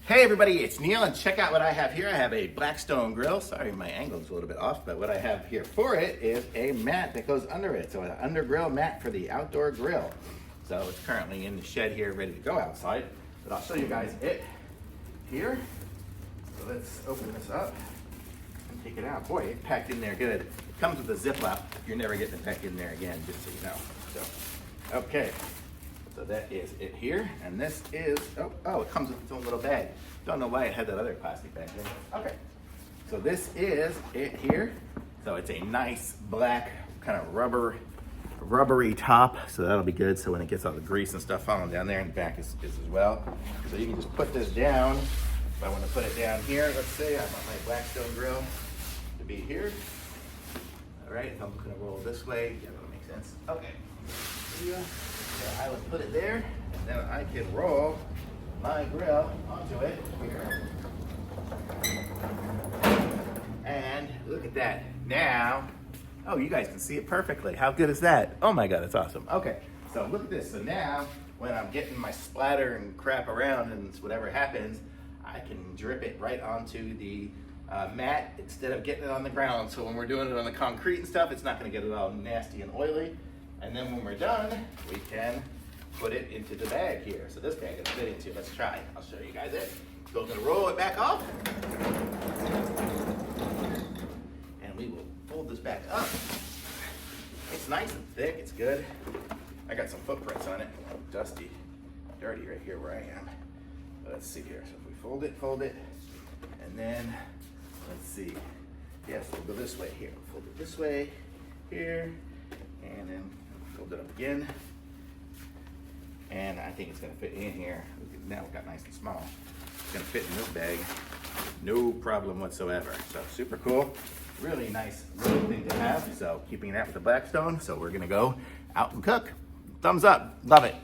Hey everybody, it's Neil, and check out what I have here. I have a Blackstone grill. Sorry, my angle's a little bit off, but what I have here for it is a mat that goes under it. So an under grill mat for the outdoor grill. So it's currently in the shed here, ready to go outside. But I'll show you guys it here. So let's open this up and take it out. Boy, it's packed in there good. It comes with a Ziploc. You're never getting it back in there again, just so you know. So, okay. So that is it here, and this is, oh, it comes with its own little bag. Don't know why it had that other plastic bag there. Okay, so this is it here. So it's a nice black kind of rubbery top, so that'll be good. So when it gets all the grease and stuff falling down there, and the back is as well. So you can just put this down. If I want to put it down here, let's say I want my Blackstone grill to be here. All right, if I'm gonna roll this way, yeah, that'll make sense. Okay. So I would put it there, and then I can roll my grill onto it here. And look at that. Now, oh, you guys can see it perfectly. How good is that? Oh my God, that's awesome. Okay, so look at this. So now, when I'm getting my splatter and crap around and whatever happens, I can drip it right onto the mat instead of getting it on the ground. So when we're doing it on the concrete and stuff, it's not gonna get it all nasty and oily. And then when we're done, we can put it into the bag here. So this bag is fit into. Let's try. I'll show you guys it. So I'm gonna roll it back off. And we will fold this back up. It's nice and thick, it's good. I got some footprints on it. Dusty, dirty right here where I am. Let's see here. So if we fold it, and then, let's see. Yes, we'll go this way here. Fold it this way, here, and then fold it up again. And I think it's gonna fit in here. Now it got nice and small. It's gonna fit in this bag, no problem whatsoever. So super cool, really nice little thing to have. So keeping that with the Blackstone. So we're gonna go out and cook. Thumbs up, love it.